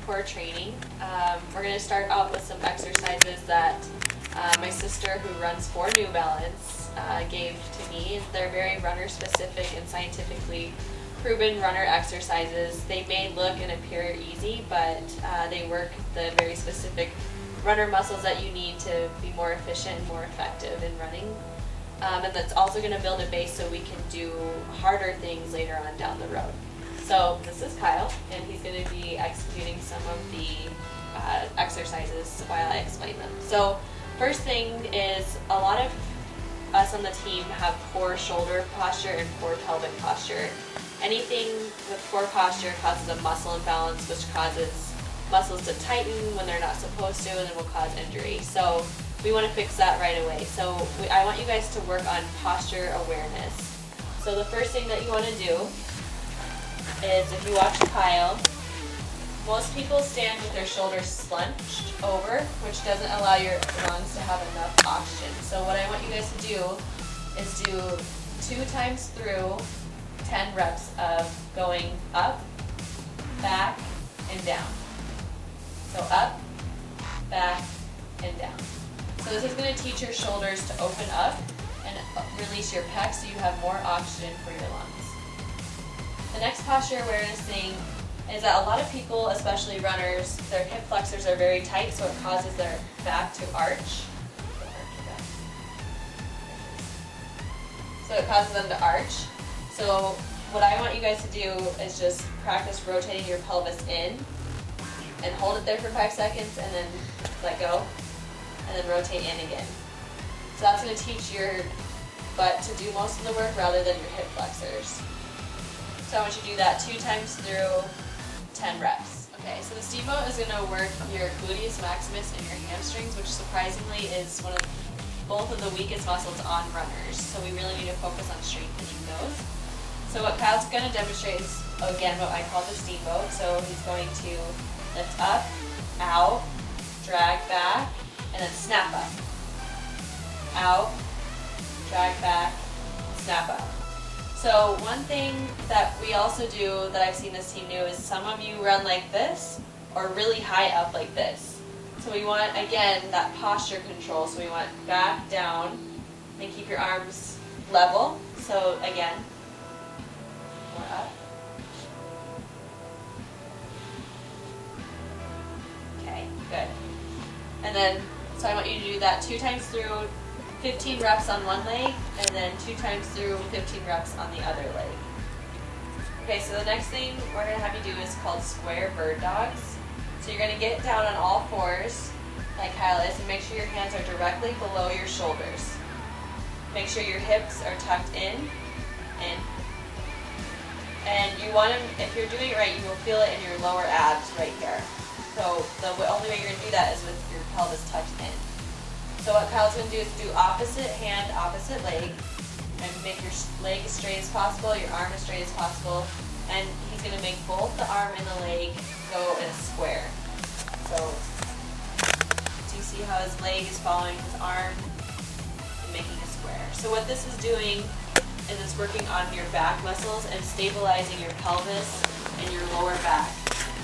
core training. We're going to start out with some exercises that my sister, who runs for New Balance, gave to me. They're very runner specific and scientifically proven runner exercises. They may look and appear easy, but they work the very specific runner muscles that you need to be more efficient and more effective in running. And that's also going to build a base so we can do harder things later on down the road. So this is Kyle, and he's going to be executing some of the exercises while I explain them. So first thing is, a lot of us on the team have poor shoulder posture and poor pelvic posture. Anything with poor posture causes a muscle imbalance, which causes muscles to tighten when they're not supposed to, and then will cause injury. So we want to fix that right away. So I want you guys to work on posture awareness. So the first thing that you want to do is, if you watch Kyle, most people stand with their shoulders slunched over, which doesn't allow your lungs to have enough oxygen. So what I want you guys to do is do 2 times through 10 reps of going up, back, and down. So up, back, and down. So this is going to teach your shoulders to open up and release your pecs so you have more oxygen for your lungs. The next posture awareness thing is that a lot of people, especially runners, their hip flexors are very tight, so it causes their back to arch. So it causes them to arch. So what I want you guys to do is just practice rotating your pelvis in and hold it there for 5 seconds and then let go and then rotate in again. So that's going to teach your butt to do most of the work rather than your hip flexors. So I want you to do that 2 times through 10 reps. Okay, so the steamboat is going to work your gluteus maximus and your hamstrings, which surprisingly is one of both of the weakest muscles on runners. So we really need to focus on strengthening those. So what Kyle's going to demonstrate is, again, what I call the steamboat. So he's going to lift up, out, drag back, and then snap up. Out, drag back, snap up. So one thing that we also do that I've seen this team do is some of you run like this or really high up like this. So we want, again, that posture control. So we want back, down, and keep your arms level. So again, more up. Okay, good. And then, so I want you to do that 2 times through 15 reps on one leg, and then 2 times through 15 reps on the other leg. Okay, so the next thing we're going to have you do is called square bird dogs. So you're going to get down on all 4s, like Kyle is, and make sure your hands are directly below your shoulders. Make sure your hips are tucked in. And you want to, if you're doing it right, you will feel it in your lower abs right here. So the only way you're going to do that is with your pelvis tucked in. So what Kyle's going to do is do opposite hand, opposite leg, and make your leg as straight as possible, your arm as straight as possible, and he's going to make both the arm and the leg go in a square. So do you see how his leg is following his arm and making a square? So what this is doing is it's working on your back muscles and stabilizing your pelvis and your lower back.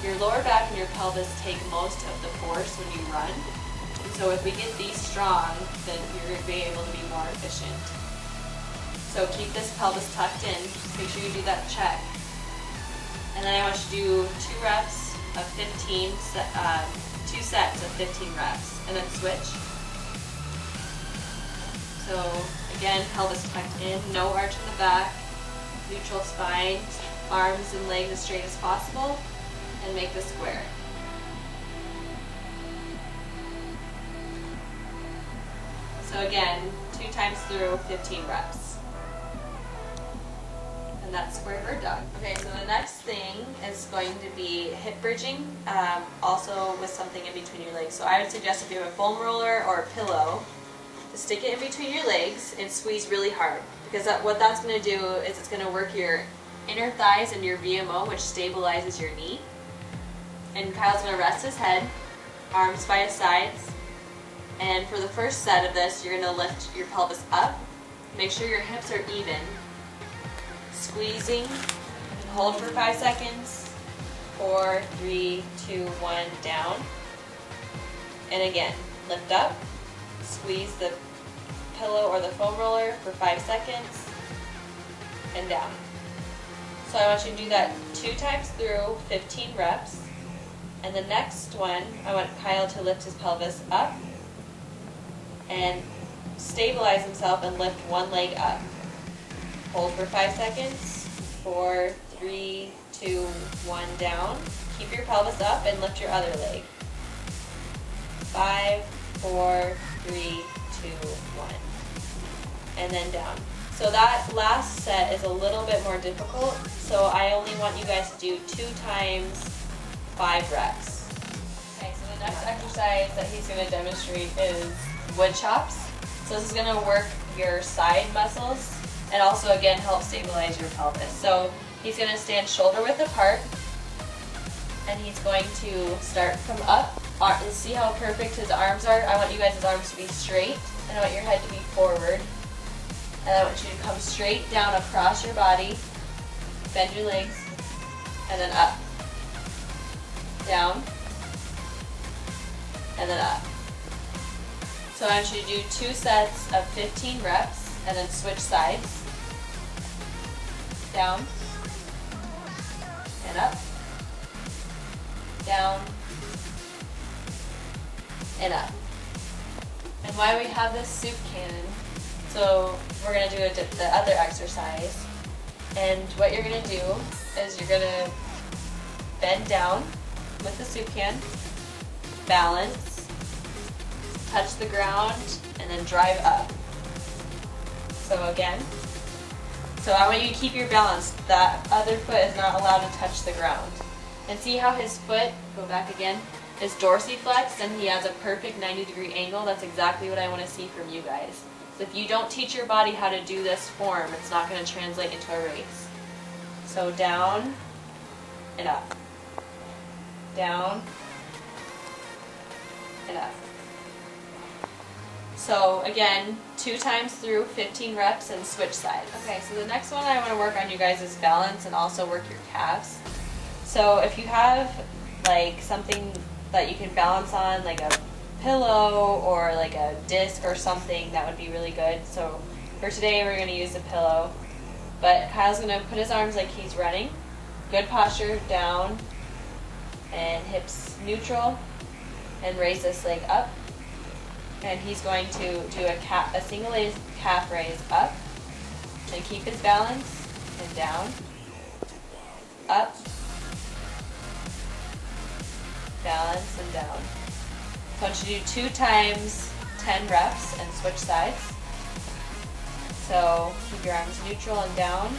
Your lower back and your pelvis take most of the force when you run. So if we get these strong, then you're going to be able to be more efficient. So keep this pelvis tucked in. Make sure you do that check. And then I want you to do 2 reps of 15, 2 sets of 15 reps, and then switch. So again, pelvis tucked in, no arch in the back, neutral spine, arms and legs as straight as possible, and make the square. So again, 2 times through 15 reps. And that's square bird dog. Okay, so the next thing is going to be hip bridging, also with something in between your legs. So I would suggest if you have a foam roller or a pillow, to stick it in between your legs and squeeze really hard. Because what that's going to do is it's going to work your inner thighs and your VMO, which stabilizes your knee. And Kyle's going to rest his head, arms by his sides. And for the first set of this, you're going to lift your pelvis up. Make sure your hips are even. Squeezing. Hold for 5 seconds. 4, 3, 2, 1, down. And again, lift up, squeeze the pillow or the foam roller for 5 seconds, and down. So I want you to do that 2 times through, 15 reps. And the next one, I want Kyle to lift his pelvis up and stabilize himself and lift one leg up. Hold for 5 seconds. 4, 3, 2, 1, down. Keep your pelvis up and lift your other leg. 5, 4, 3, 2, 1. And then down. So that last set is a little bit more difficult, so I only want you guys to do 2 times 5 reps. Okay, so the next exercise that he's going to demonstrate is wood chops. So this is going to work your side muscles and also again help stabilize your pelvis. So he's going to stand shoulder width apart and he's going to start from up. See how perfect his arms are? I want you guys' arms to be straight and I want your head to be forward. And I want you to come straight down across your body, bend your legs, and then up. Down, and then up. So I want you to do 2 sets of 15 reps, and then switch sides. Down, and up. Down, and up. And why we have this soup cannon, so we're going to do the other exercise, and what you're going to do is you're going to bend down with the soup can, balance, touch the ground, and then drive up. So again, so I want you to keep your balance. That other foot is not allowed to touch the ground. And see how his foot, go back again, is dorsiflexed and he has a perfect 90-degree angle. That's exactly what I want to see from you guys. So if you don't teach your body how to do this form, it's not going to translate into a race. So down and up. Down and up. So again, 2 times through, 15 reps, and switch sides. Okay, so the next one I want to work on you guys is balance and also work your calves. So if you have like something that you can balance on, like a pillow or like a disc or something, that would be really good. So for today we're going to use a pillow, but Kyle's going to put his arms like he's running. Good posture, down, and hips neutral, and raise this leg up. And he's going to do a single leg calf raise up, and keep his balance, and down, up, balance, and down. So I want you to do 2 times 10 reps and switch sides. So keep your arms neutral and down,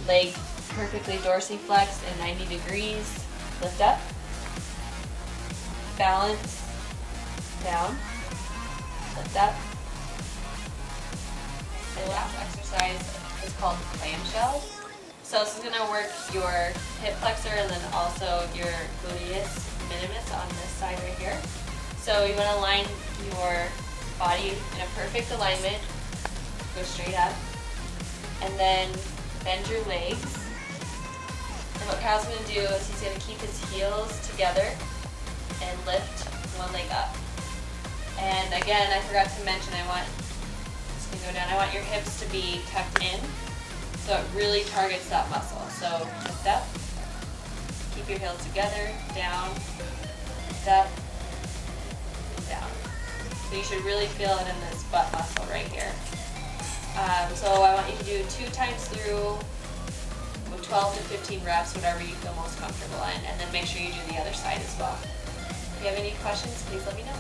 leg perfectly dorsiflexed and 90 degrees, lift up, balance, down, lift up. And the last exercise is called clamshells. So this is going to work your hip flexor and then also your gluteus minimus on this side right here. So you want to line your body in a perfect alignment, go straight up, and then bend your legs. And what Kyle's going to do is he's going to keep his heels together and lift one leg up. And again, I forgot to mention, just going to go down, I want your hips to be tucked in, so it really targets that muscle. So lift up, keep your heels together, down, lift up, and down. So you should really feel it in this butt muscle right here. So I want you to do 2 times through, 12 to 15 reps, whatever you feel most comfortable in, and then make sure you do the other side as well. If you have any questions, please let me know.